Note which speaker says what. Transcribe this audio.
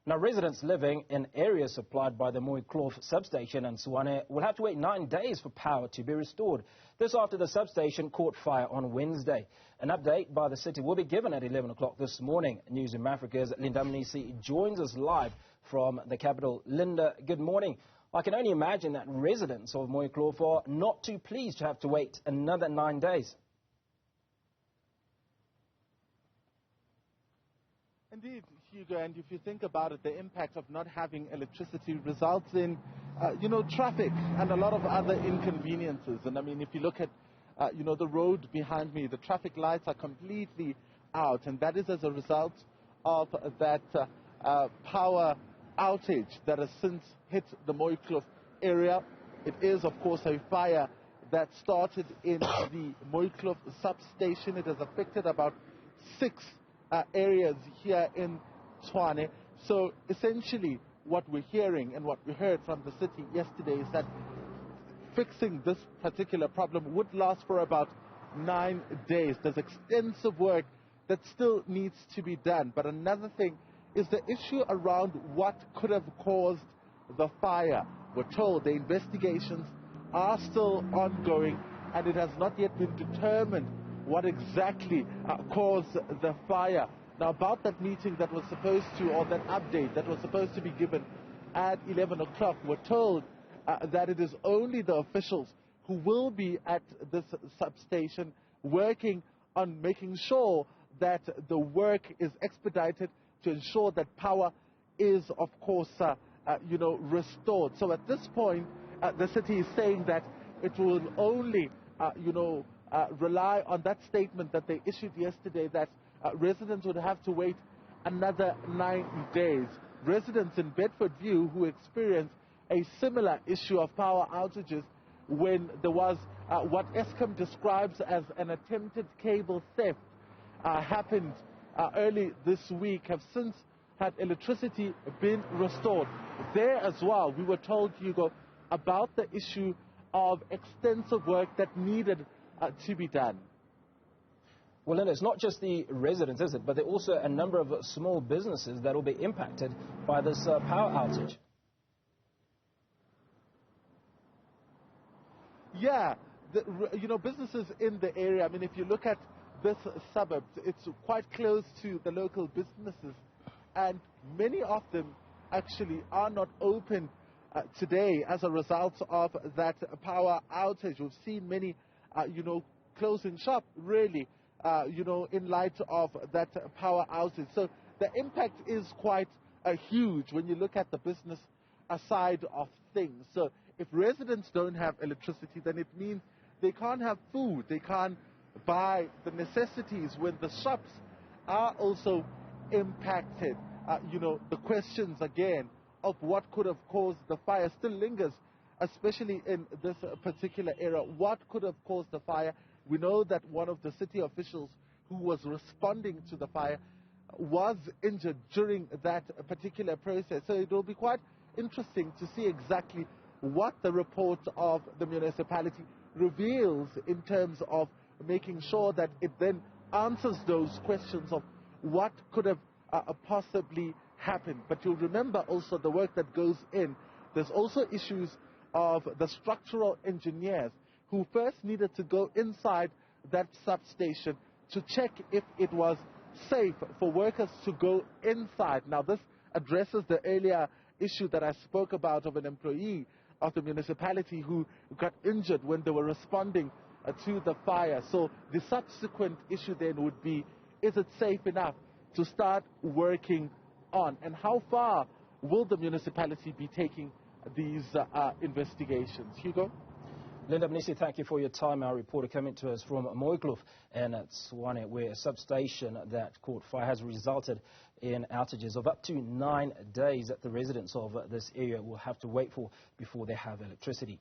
Speaker 1: Now, residents living in areas supplied by the Mooikloof substation in Tshwane will have to wait 9 days for power to be restored. This after the substation caught fire on Wednesday. An update by the city will be given at 11 o'clock this morning. Newzroom Afrika's Mnisi joins us live from the capital. Linda, good morning. I can only imagine that residents of Mooikloof are not too pleased to have to wait another 9 days.
Speaker 2: Indeed, Hugo, and if you think about it, the impact of not having electricity results in, traffic and a lot of other inconveniences. And I mean, if you look at, the road behind me, the traffic lights are completely out, and that is as a result of that power outage that has since hit the Mooikloof area. It is, of course, a fire that started in the Mooikloof substation. It has affected about 6 areas here in Tshwane. So essentially what we're hearing and what we heard from the city yesterday is that fixing this particular problem would last for about 9 days. There's extensive work that still needs to be done. But another thing is the issue around what could have caused the fire. We're told the investigations are still ongoing and it has not yet been determined what exactly caused the fire. Now, about that meeting that was supposed to, or that update that was supposed to be given at 11 o'clock, we're told that it is only the officials who will be at this substation working on making sure that the work is expedited to ensure that power is, of course, restored. So at this point, the city is saying that it will only, rely on that statement that they issued yesterday that residents would have to wait another 9 days. Residents in Bedford View who experienced a similar issue of power outages when there was what Eskom describes as an attempted cable theft happened early this week, have since had electricity been restored. There as well, we were told, Hugo, about the issue of extensive work that needed to be done.
Speaker 1: Well, then it's not just the residents, is it? But there are also a number of small businesses that will be impacted by this power outage.
Speaker 2: Yeah, businesses in the area. I mean, if you look at this suburb, it's quite close to the local businesses, and many of them actually are not open today as a result of that power outage. We've seen many, closing shop, really, in light of that power outage. So the impact is quite huge when you look at the business side of things. So if residents don't have electricity, then it means they can't have food, they can't buy the necessities when the shops are also impacted. The questions again of what could have caused the fire still lingers, especially in this particular area. What could have caused the fire? We know that one of the city officials who was responding to the fire was injured during that particular process. So it will be quite interesting to see exactly what the report of the municipality reveals in terms of making sure that it then answers those questions of what could have possibly happened. But you'll remember also the work that goes in. There's also issues of the structural engineers who first needed to go inside that substation to check if it was safe for workers to go inside. Now, this addresses the earlier issue that I spoke about of an employee of the municipality who got injured when they were responding to the fire. So the subsequent issue then would be, is it safe enough to start working on? And how far will the municipality be taking these investigations? Hugo?
Speaker 1: Linda, Mnisi, thank you for your time. Our reporter coming to us from Mooikloof and Tshwane, where a substation that caught fire has resulted in outages of up to 9 days that the residents of this area will have to wait for before they have electricity.